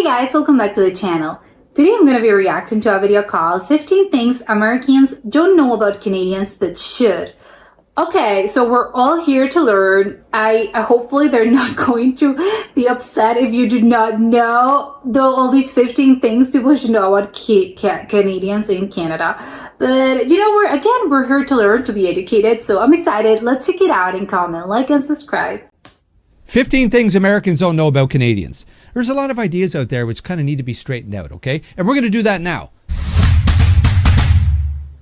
Hey guys, welcome back to the channel. Today I'm going to be reacting to a video called 15 Things Americans Don't Know About Canadians But Should. Okay, so we're all here to learn. Hopefully they're not going to be upset if you do not know all these 15 things people should know about Canadians in Canada. But you know, we're here to learn, to be educated, so I'm excited. Let's check it out and comment, like, and subscribe. 15 things Americans don't know about Canadians. There's a lot of ideas out there which kind of need to be straightened out, okay? And we're going to do that now.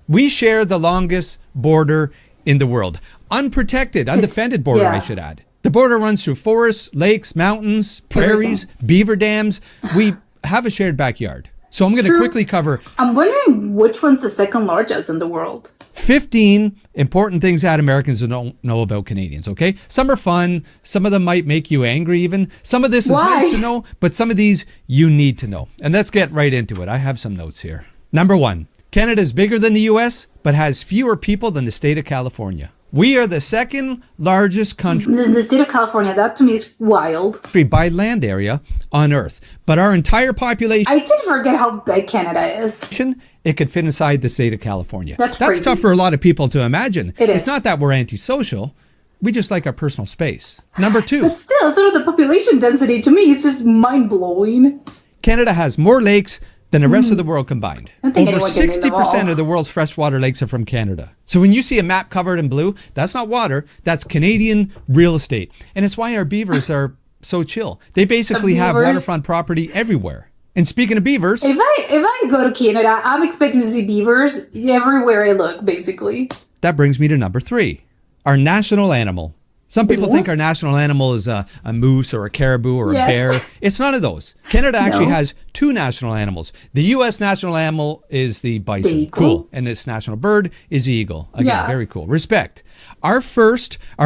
We share the longest border in the world. Unprotected, undefended border, I should add. The border runs through forests, lakes, mountains, prairies, beaver dams. We have a shared backyard. So I'm going to quickly cover... I'm wondering which one's the second largest in the world. 15 important things that Americans don't know about Canadians, okay? Some are fun. Some of them might make you angry even. Some of this is nice to know, but some of these you need to know. And let's get right into it. I have some notes here. Number 1, Canada is bigger than the U.S., but has fewer people than the state of California. We are the second largest country. The state of California, that to me is wild. By land area on Earth. But our entire population... I did forget how big Canada is. It could fit inside the state of California. That's crazy. Tough for a lot of people to imagine. It is. It's not that we're antisocial. We just like our personal space. Number 2. But still, sort of the population density to me is just mind-blowing. Canada has more lakes than the rest of the world combined. Over 60% of the world's freshwater lakes are from Canada. So when you see a map covered in blue, that's not water, that's Canadian real estate. And it's why our beavers are so chill. They basically have waterfront property everywhere. And speaking of beavers... If I go to Canada, I'm expecting to see beavers everywhere I look, basically. That brings me to number 3, our national animal. Some people think our national animal is a moose or a caribou or a bear. It's none of those. Canada actually has 2 national animals. The U.S. national animal is the bison. Cool. And its national bird is the eagle. Again, very cool. Respect. Our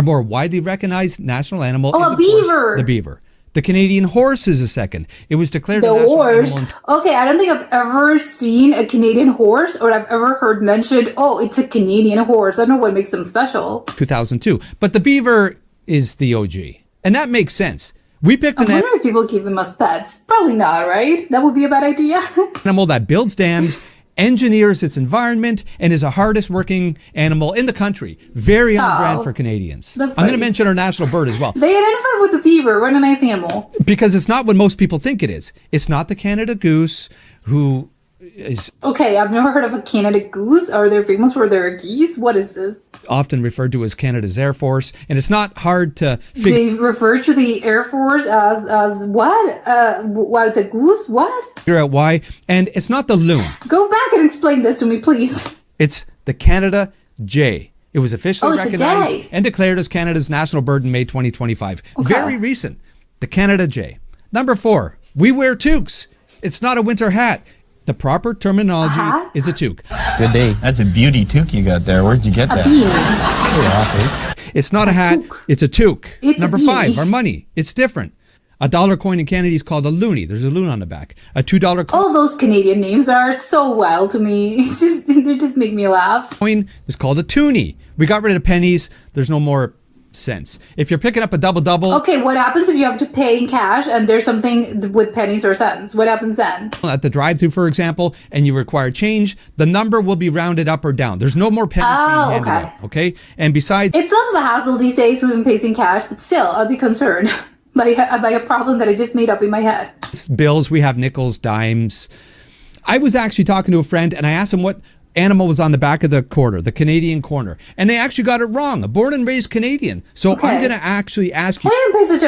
more widely recognized national animal is, of course, the beaver. The Canadian horse is a second. It was declared a national animal. Okay, I don't think I've ever seen a Canadian horse, or I've ever heard mentioned, oh, it's a Canadian horse. I don't know what makes them special. 2002. But the beaver is the OG. And that makes sense. We picked an animal. I wonder if people keep them as pets. Probably not, right? That would be a bad idea. Animal that builds dams, engineers its environment, and is the hardest working animal in the country. Very on brand for Canadians. I'm going to mention our national bird as well. They identify with the beaver. What a nice animal. Because it's not what most people think it is. It's not the Canada goose who is... Okay, I've never heard of a Canada goose. Are they famous for their geese? What is this? Often referred to as Canada's Air Force. And it's not hard to figure... They refer to the Air Force as what? It's a goose? What? Figure out why. And it's not the loon. Go back and explain this to me, please. It's the Canada Jay. It was officially recognized and declared as Canada's national bird in May 2025. Very recent. The Canada Jay. Number 4, we wear toques. It's not a winter hat. The proper terminology is a toque. Good day. That's a beauty toque you got there. Where'd you get that? It's not a hat. It's a toque. Number 5, our money. It's different. A dollar coin in Canada is called a loonie. There's a loon on the back. A $2 coin. All those Canadian names are so wild to me. It's just, they just make me laugh. Coin is called a toonie. We got rid of pennies. There's no more cents. If you're picking up a double-double... Okay, what happens if you have to pay in cash and there's something with pennies or cents? What happens then? At the drive-thru, for example, and you require change, the number will be rounded up or down. There's no more pennies being handed out, okay? And besides... It's less of a hassle these days with paying cash, but still, I'll be concerned by a problem that I just made up in my head. Bills, we have nickels, dimes. I was actually talking to a friend, and I asked him what animal was on the back of the quarter, the Canadian corner. And they actually got it wrong. A born and raised Canadian. So I'm going to actually ask you...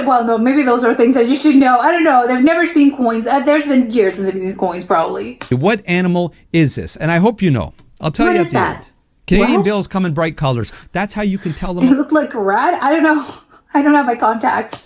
Well, no, maybe those are things that you should know. I don't know. They've never seen coins. There's been years since I've seen coins, probably. What animal is this? And I hope you know. I'll tell you at the end. Canadian bills come in bright colors. That's how you can tell them. They look like red? I don't know. I don't have my contacts.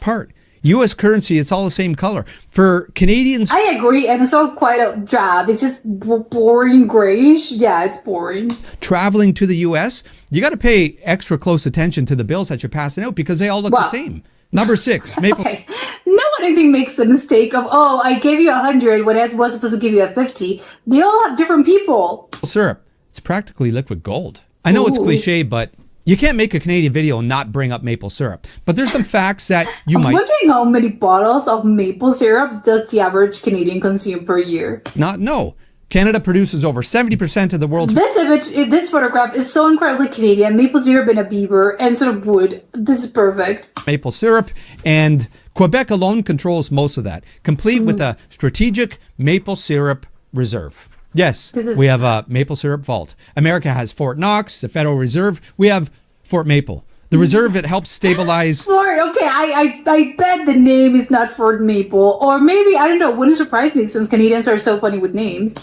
U.S. currency, it's all the same color. For Canadians... I agree, and it's all quite a drab. It's just boring grayish. Yeah, it's boring. Traveling to the U.S., you got to pay extra close attention to the bills that you're passing out because they all look the same. Number 6. Okay. No one, I think, makes the mistake of, oh, I gave you 100 when I was supposed to give you a 50. They all have different people. Syrup. It's practically liquid gold. I know it's cliche, but You can't make a Canadian video and not bring up maple syrup. But there's some facts that you I'm might wondering how many bottles of maple syrup does the average Canadian consume per year? not know. Canada produces over 70% of the world's This photograph is so incredibly Canadian. Maple syrup in a beaver and sort of wood. This is perfect. maple syrup, and Quebec alone controls most of that, complete with a strategic maple syrup reserve. Yes, we have a maple syrup vault. America has Fort Knox, the Federal Reserve. We have Fort Maple. The reserve, it helps stabilize. Okay, I bet the name is not Fort Maple. Or maybe, I don't know, wouldn't surprise me since Canadians are so funny with names.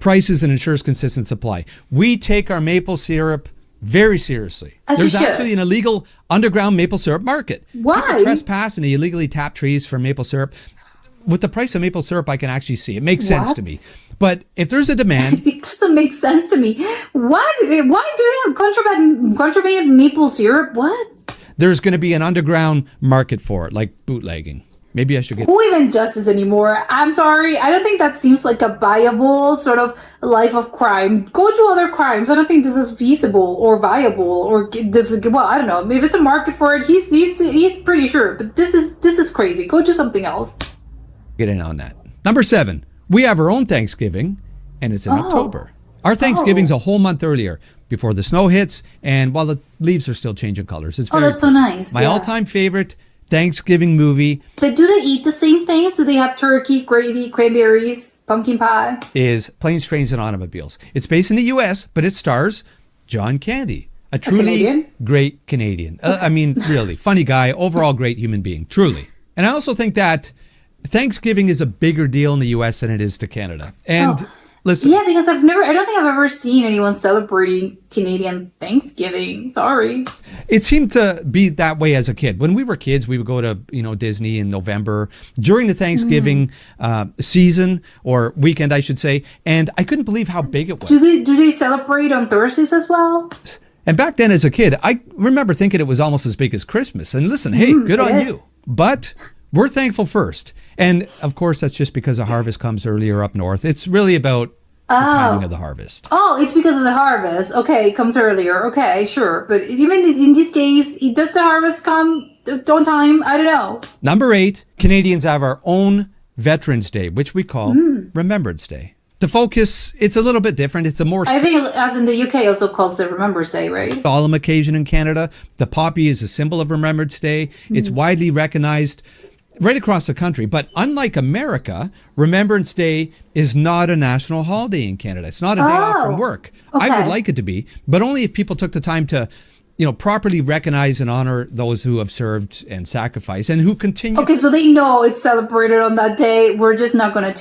Prices and ensures consistent supply. We take our maple syrup very seriously. As There's you should. actually an illegal underground maple syrup market. Why? People trespass and they illegally tap trees for maple syrup. With the price of maple syrup, I can actually see. It makes sense to me. But if there's a demand, It doesn't make sense to me. Why do they have contraband maple syrup? What? there's going to be an underground market for it, like bootlegging. Maybe I should get... Who even does this anymore? I'm sorry. I don't think that seems like a viable sort of life of crime. Go to other crimes. I don't think this is feasible or viable or well, I don't know. If it's a market for it, he's pretty sure. But this is crazy. Go do something else. Get in on that. Number 7, we have our own Thanksgiving, and it's in October. Our Thanksgiving's a whole month earlier, before the snow hits, and while the leaves are still changing colors. It's very That's so cool. nice. My yeah. all-time favorite Thanksgiving movie But do they eat the same things? Do they have turkey, gravy, cranberries, pumpkin pie? is Planes, Trains, and Automobiles. It's based in the U.S., but it stars John Candy, a truly Canadian? great Canadian. I mean, really, funny guy, overall great human being, truly. And I also think that Thanksgiving is a bigger deal in the U.S. than it is to Canada. And listen, Yeah, because I don't think I've ever seen anyone celebrating Canadian Thanksgiving. Sorry. it seemed to be that way as a kid. When we were kids, we would go to Disney in November during the Thanksgiving season or weekend, I should say. And I couldn't believe how big it was. Do they celebrate on Thursdays as well? And back then as a kid, I remember thinking it was almost as big as Christmas. And listen, hey, good on is. you. But we're thankful first. And of course, that's just because the harvest comes earlier up north. It's really about the timing of the harvest. Oh, it's because of the harvest. Okay, it comes earlier. Okay, sure. But even in these days, does the harvest come on time? I don't know. Number 8, Canadians have our own Veterans Day, which we call Remembrance Day. The focus, it's a little bit different. It's a more I think, as in the UK, also calls it Remembrance Day, right? solemn occasion in Canada. The poppy is a symbol of Remembrance Day. It's widely recognized right across the country. But unlike America, Remembrance Day is not a national holiday in Canada. It's not a day off from work. I would okay. like it to be, but only if people took the time to, properly recognize and honor those who have served and sacrificed and who continue. Okay, so they know it's celebrated on that day. We're just not going to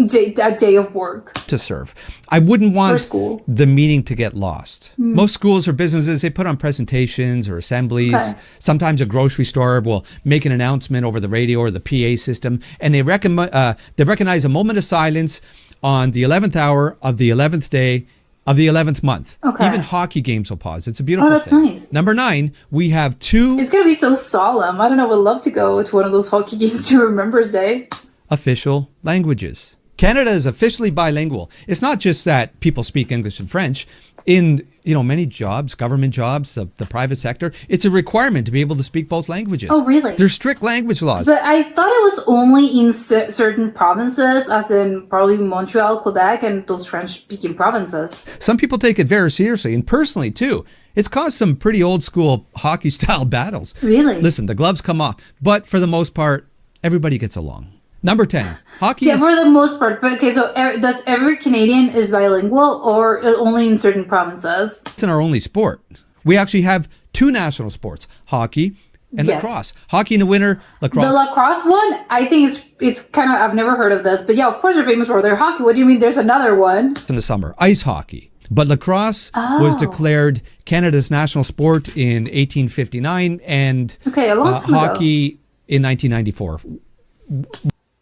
take that day of work. To serve. I wouldn't For want school. the meaning to get lost. Most schools or businesses, they put on presentations or assemblies. Okay. Sometimes a grocery store will make an announcement over the radio or the PA system, and they recognize a moment of silence on the 11th hour of the 11th day of the 11th month. Okay. Even hockey games will pause. It's a beautiful that's thing. nice. Number 9, we have 2 It's going to be so solemn. I don't know. I would love to go to one of those hockey games to Remembrance Day. official languages. Canada is officially bilingual. It's not just that people speak English and French. In many jobs, government jobs, the private sector, it's a requirement to be able to speak both languages. Oh, really? There's strict language laws. But I thought it was only in certain provinces, as in probably Montreal, Quebec, and those French-speaking provinces. Some people take it very seriously, and personally too. It's caused some pretty old school hockey style battles. Really? Listen, the gloves come off, but for the most part, everybody gets along. Number 10, hockey Yeah, is for the most part. But okay, so does every Canadian is bilingual or only in certain provinces? our only sport. We actually have 2 national sports, hockey and Yes. lacrosse. Hockey in the winter, lacrosse. The lacrosse one, I think it's kind of, I've never heard of this, but yeah, of course they're famous for their hockey. What do you mean there's another one? in the summer, ice hockey. But lacrosse was declared Canada's national sport in 1859 and Okay, a long time ago. hockey in 1994.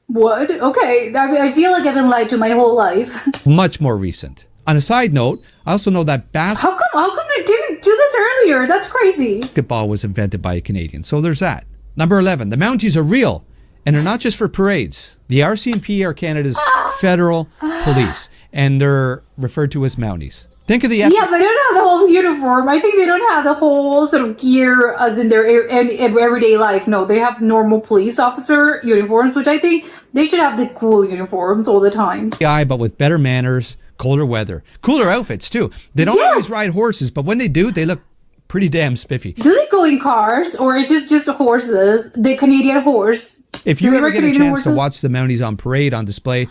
What? Okay, I feel like I've been lied to my whole life. Much more recent. On a side note, I also know that How come they didn't do this earlier? That's crazy. basketball was invented by a Canadian. So there's that. Number 11, the Mounties are real and they're not just for parades. The RCMP are Canada's federal police and they're referred to as Mounties. Think of the Yeah, but they don't have the whole uniform. I think they don't have the whole sort of gear as in their everyday life. No, they have normal police officer uniforms, which I think they should have the cool uniforms all the time. FBI, but with better manners, colder weather, cooler outfits too. They don't always ride horses, but when they do, they look pretty damn spiffy. Do they go in cars, or is it just horses? The Canadian horse. If you ever get a chance to watch the Mounties on parade on display,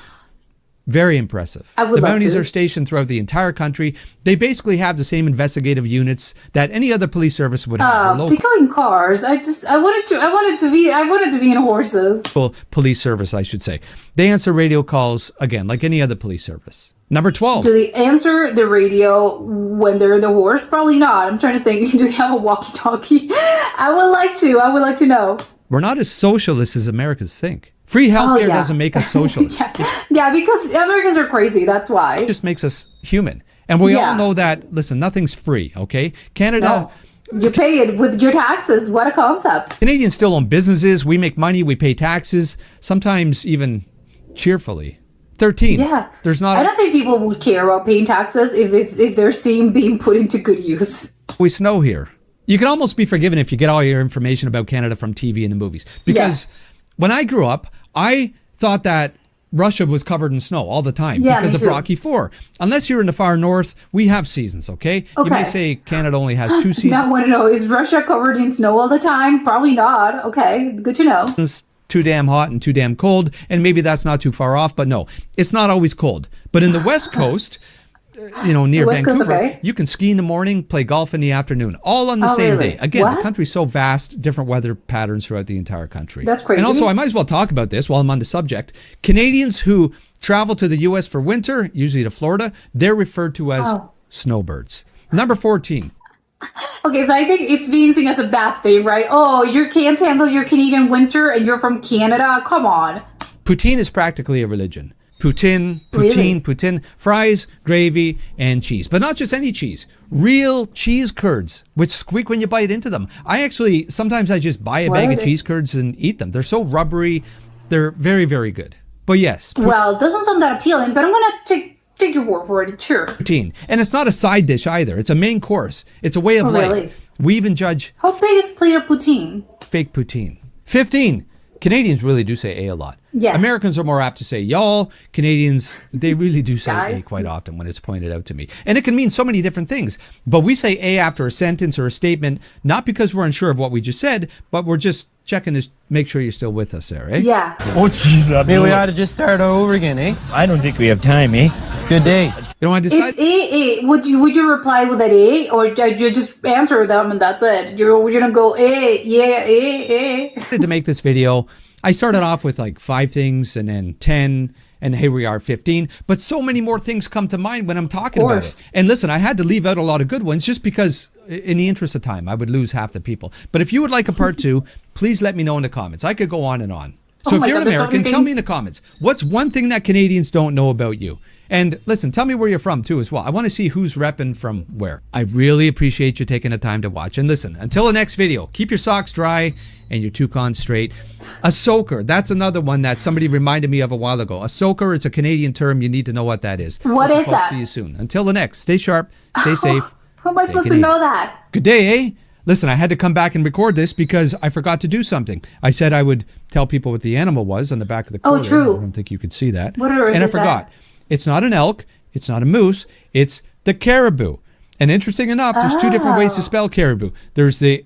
very impressive. I would the love Mounties to. are stationed throughout the entire country. They basically have the same investigative units that any other police service would have. They go in cars. I wanted to be in horses. Local police service, I should say. They answer radio calls again, like any other police service. Number 12. Do they answer the radio when they're in the horse? Probably not. I'm trying to think. Do they have a walkie-talkie? I would like to know. We're not as socialist as Americans think. Free healthcare doesn't make us socialist. yeah, because Americans are crazy. That's why. It just makes us human. And we all know that, listen, nothing's free, okay? Canada... No. You pay it with your taxes. What a concept. Canadians still own businesses. We make money. We pay taxes. Sometimes even cheerfully. 13. Yeah. There's not... I don't think people would care about paying taxes if they're seeing being put into good use. We snow here. You can almost be forgiven if you get all your information about Canada from TV and the movies. Because when I grew up, I thought that Russia was covered in snow all the time because of Rocky IV. Unless you're in the far north, we have seasons, okay? You may say Canada only has 2 seasons. I want to know, is Russia covered in snow all the time? Probably not. Okay, good to know. It's too damn hot and too damn cold, and maybe that's not too far off, but no, it's not always cold. But in the West Coast... near West Vancouver, Coast, you can ski in the morning, play golf in the afternoon, all on the same day. Again, the country's so vast, different weather patterns throughout the entire country. That's crazy. And also, I might as well talk about this while I'm on the subject. Canadians who travel to the U.S. for winter, usually to Florida, they're referred to as snowbirds. Number 14. Okay, so I think it's being seen as a bad thing, right? Oh, you can't handle your Canadian winter and you're from Canada? Come on. Poutine is practically a religion. Poutine, fries, gravy, and cheese. But not just any cheese. Real cheese curds, which squeak when you bite into them. Sometimes I just buy a bag of cheese curds and eat them. They're so rubbery. They're very, very good. But yes. Well, it doesn't sound that appealing, but I'm going to take your word for it. Sure. Poutine. And it's not a side dish either. It's a main course. It's a way of life. Really? We even judge... How big is a plate of poutine? Fake poutine. 15. Canadians really do say A a lot. Yeah. Americans are more apt to say y'all. Canadians, they really do say A quite often when it's pointed out to me. And it can mean so many different things. But we say A after a sentence or a statement, not because we're unsure of what we just said, but we're just checking to make sure you're still with us there, eh? Yeah. Oh, jeez. Maybe we ought to just start over again, eh? I don't think we have time, eh? Good day. You don't want to decide? It's A. Would you reply with that A, or you just answer them and that's it? You don't go A, yeah, A. To make this video, I started off with like 5 things and then 10, and here we are 15. But so many more things come to mind when I'm talking about it. And listen, I had to leave out a lot of good ones just because in the interest of time, I would lose half the people. But if you would like a part 2, please let me know in the comments. I could go on and on. So if you're an American, tell me in the comments, what's one thing that Canadians don't know about you? And listen, tell me where you're from too as well. I want to see who's repping from where. I really appreciate you taking the time to watch. And listen, until the next video, keep your socks dry and your toucan straight. A soaker, that's another one that somebody reminded me of a while ago. A soaker is a Canadian term. You need to know what that is. What is that? See you soon. Until the next, stay sharp, stay safe. How am I supposed to know that? Good day, eh? Listen, I had to come back and record this because I forgot to do something. I said I would tell people what the animal was on the back of the quarter. Oh, true. I don't think you could see that. And I forgot. It's not an elk. It's not a moose. It's the caribou. And interesting enough, there's 2 different ways to spell caribou. There's the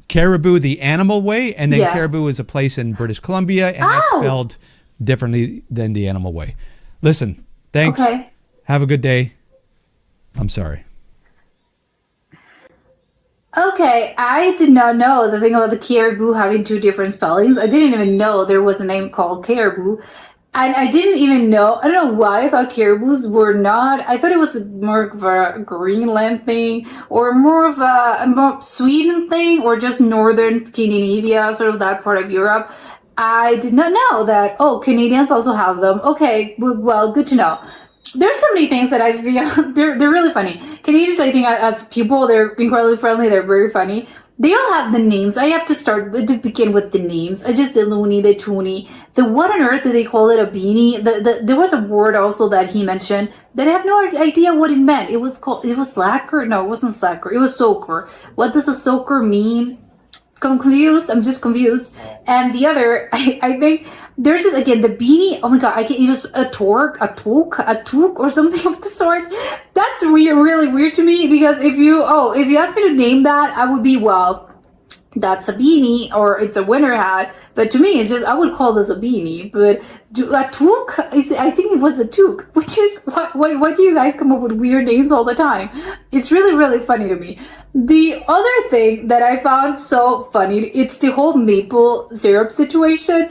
caribou, the animal way, and then caribou is a place in British Columbia, and that's spelled differently than the animal way. Listen, thanks. Okay. Have a good day. I'm sorry. Okay, I did not know the thing about the caribou having 2 different spellings. I didn't even know there was a name called caribou. And I didn't even know, I don't know why I thought caribous were not, I thought it was more of a Greenland thing, or more of a more Sweden thing, or just northern Scandinavia, sort of that part of Europe. I did not know that, Canadians also have them. Okay, well, good to know. There's so many things that I feel, they're really funny. Canadians, I think, as people, they're incredibly friendly, they're very funny. they all have the names. I have to begin with the names. I just the loony, the toonie. The what on earth do they call it a beanie? There was a word also that he mentioned that I have no idea what it meant. It was slacker. No, it wasn't slacker. It was soaker. What does a soaker mean? I'm confused. I'm just confused. And the other, I think there's just again the beanie. Oh my god, I can use a toque or something of the sort. That's weird, really weird to me because if you ask me to name that, I would be that's a beanie or it's a winter hat. But to me, it's just I would call this a beanie. But a toque, I think it was a toque, which is what do you guys come up with weird names all the time? It's really, really funny to me. The other thing that I found so funny, it's the whole maple syrup situation.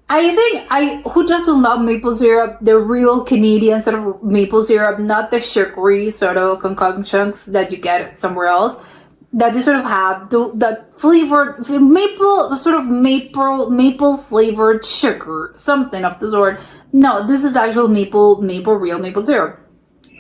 I think who doesn't love maple syrup, the real Canadian sort of maple syrup, not the sugary sort of concoctions that you get somewhere else, that they sort of have the flavored maple flavored sugar, something of the sort. No, this is actual real maple syrup.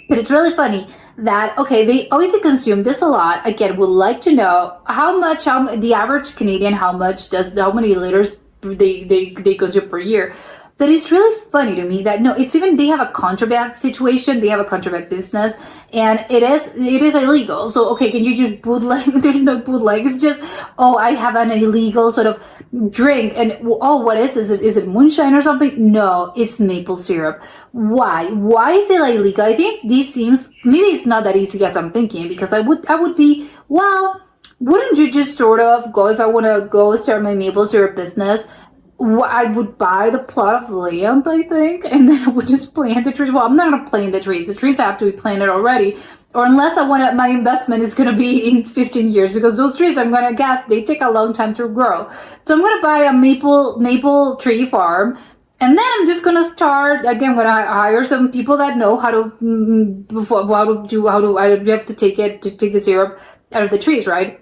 But it's really funny that, okay, they obviously consume this a lot. Again, would like to know how the average Canadian, how many liters they consume per year. But it's really funny to me that they have a contraband situation, they have a contraband business, and it is illegal. So okay, can you just bootleg? There's no bootleg. It's just I have an illegal sort of drink, and what is this? Is it moonshine or something? No, it's maple syrup. Why? Why is it illegal? I think this seems maybe it's not that easy as I'm thinking because I would be wouldn't you just sort of go if I want to go start my maple syrup business? I would buy the plot of land, I think, and then I would just plant the trees. Well, I'm not going to plant the trees. The trees have to be planted already. Or unless my investment is going to be in 15 years, because those trees, I'm going to guess, they take a long time to grow. So I'm going to buy a maple tree farm, and then I'm just going to start, again, I'm going to hire some people that know how to you have to take the syrup out of the trees, right?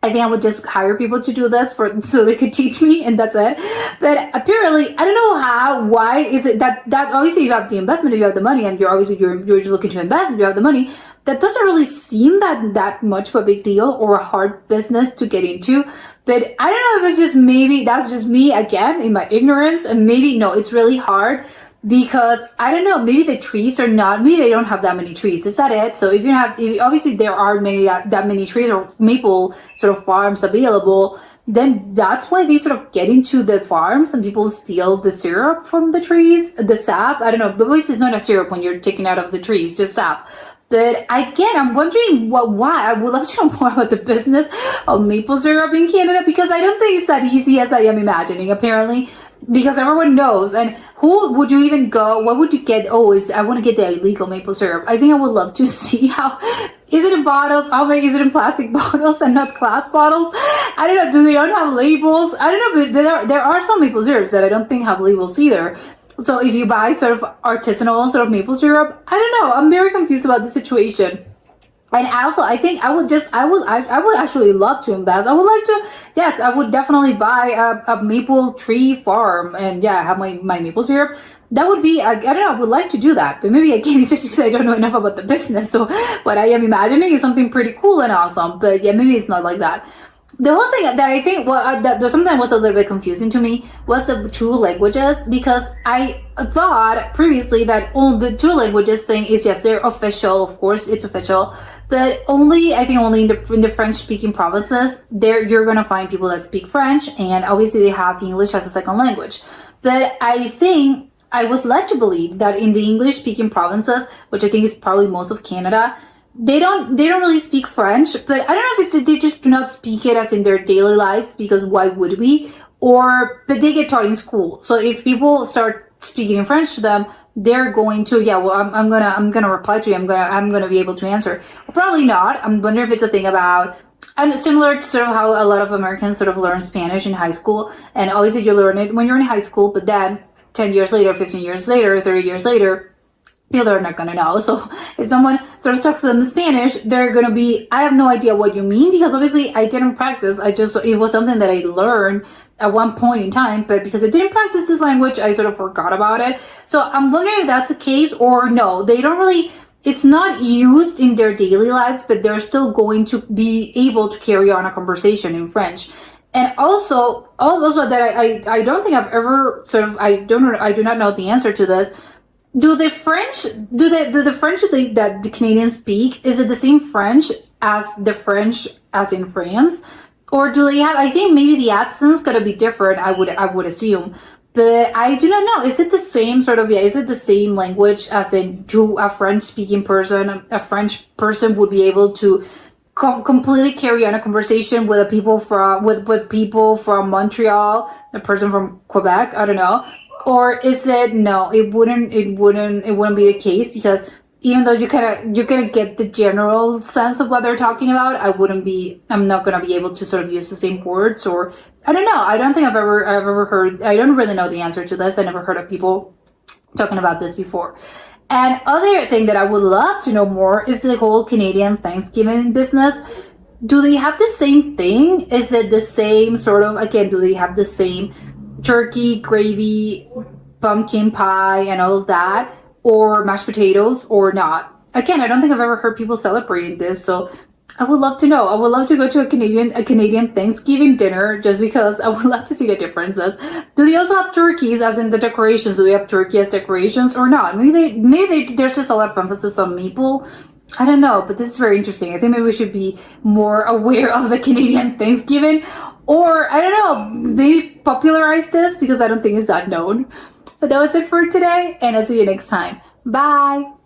I think I would just hire people to do this so they could teach me, and that's it. But apparently, I don't know why is it that obviously you have the investment, if you have the money, and you're looking to invest, if you have the money, that doesn't really seem that much of a big deal or a hard business to get into. But I don't know if it's just maybe that's just me again in my ignorance, and maybe no, it's really hard. Because I don't know, maybe the trees are not, maybe they don't have that many trees. Is that it? So if obviously there are that many trees or maple sort of farms available, then that's why they sort of get into the farms and people steal the syrup from the trees, the sap. I don't know, but obviously it's not a syrup when you're taking out of the trees, just sap. But again, I'm wondering why. I would love to know more about the business of maple syrup in Canada because I don't think it's that easy as I am imagining, apparently, because everyone knows. And who would you even go? What would you get? I want to get the illegal maple syrup. I think I would love to see how. Is it in bottles? How many is it in plastic bottles and not glass bottles? I don't know. Do they don't have labels? I don't know. But there are some maple syrups that I don't think have labels either. So if you buy sort of artisanal sort of maple syrup, I don't know. I'm very confused about the situation. And also, I think I would actually love to invest. I would like to, yes, I would definitely buy a maple tree farm and have my maple syrup. That would be, I don't know, I would like to do that. But maybe again, it's just because I don't know enough about the business. So what I am imagining is something pretty cool and awesome. But maybe it's not like that. The whole thing that I think, there's something that was a little bit confusing to me was the two languages, because I thought previously that the two languages thing is, yes, they're official, of course, it's official, but only in the French-speaking provinces, you're gonna find people that speak French, and obviously they have English as a second language. But I think I was led to believe that in the English-speaking provinces, which I think is probably most of Canada, they don't really speak French, but I don't know if it's they just do not speak it as in their daily lives, because why would we? But they get taught in school. So if people start speaking in French to them, they're going to I'm gonna reply to you. I'm gonna be able to answer. Or probably not. I'm wondering if it's a thing about. And similar to sort of how a lot of Americans sort of learn Spanish in high school, and obviously you learn it when you're in high school, but then 10 years later, 15 years later, 30 years later, people are not going to know. So if someone sort of talks to them in Spanish, they're going to be, I have no idea what you mean, because obviously I didn't practice. It was something that I learned at one point in time, but because I didn't practice this language, I sort of forgot about it. So I'm wondering if that's the case or no. They don't really, it's not used in their daily lives, but they're still going to be able to carry on a conversation in French. And also that I don't think I've ever sort of, I do not know the answer to this. Do the French that the Canadians speak, is it the same French as the French as in France? Or do they have, I think maybe the accent's gotta be different, I would assume. But I do not know. Is it the same sort of, is it the same language as in do a French speaking person, a French person would be able to completely carry on a conversation with people from Montreal, a person from Quebec, I don't know. Or is it, no, it wouldn't be the case, because even though you're gonna get the general sense of what they're talking about, I'm not gonna be able to sort of use the same words, or I don't know. I don't think I've ever heard, I don't really know the answer to this. I never heard of people talking about this before. And other thing that I would love to know more is the whole Canadian Thanksgiving business. Do they have the same thing? Is it the same sort of, again, do they have the same turkey, gravy, pumpkin pie, and all of that? Or mashed potatoes, or not? Again, I don't think I've ever heard people celebrating this, so I would love to know. I would love to go to a Canadian Thanksgiving dinner, just because I would love to see the differences. Do they also have turkeys, as in the decorations? Do they have turkey as decorations or not? Maybe there's just a lot of emphasis on maple. I don't know, but this is very interesting. I think maybe we should be more aware of the Canadian Thanksgiving, or I don't know, maybe popularize this, because I don't think it's that known. But that was it for today, and I'll see you next time. Bye!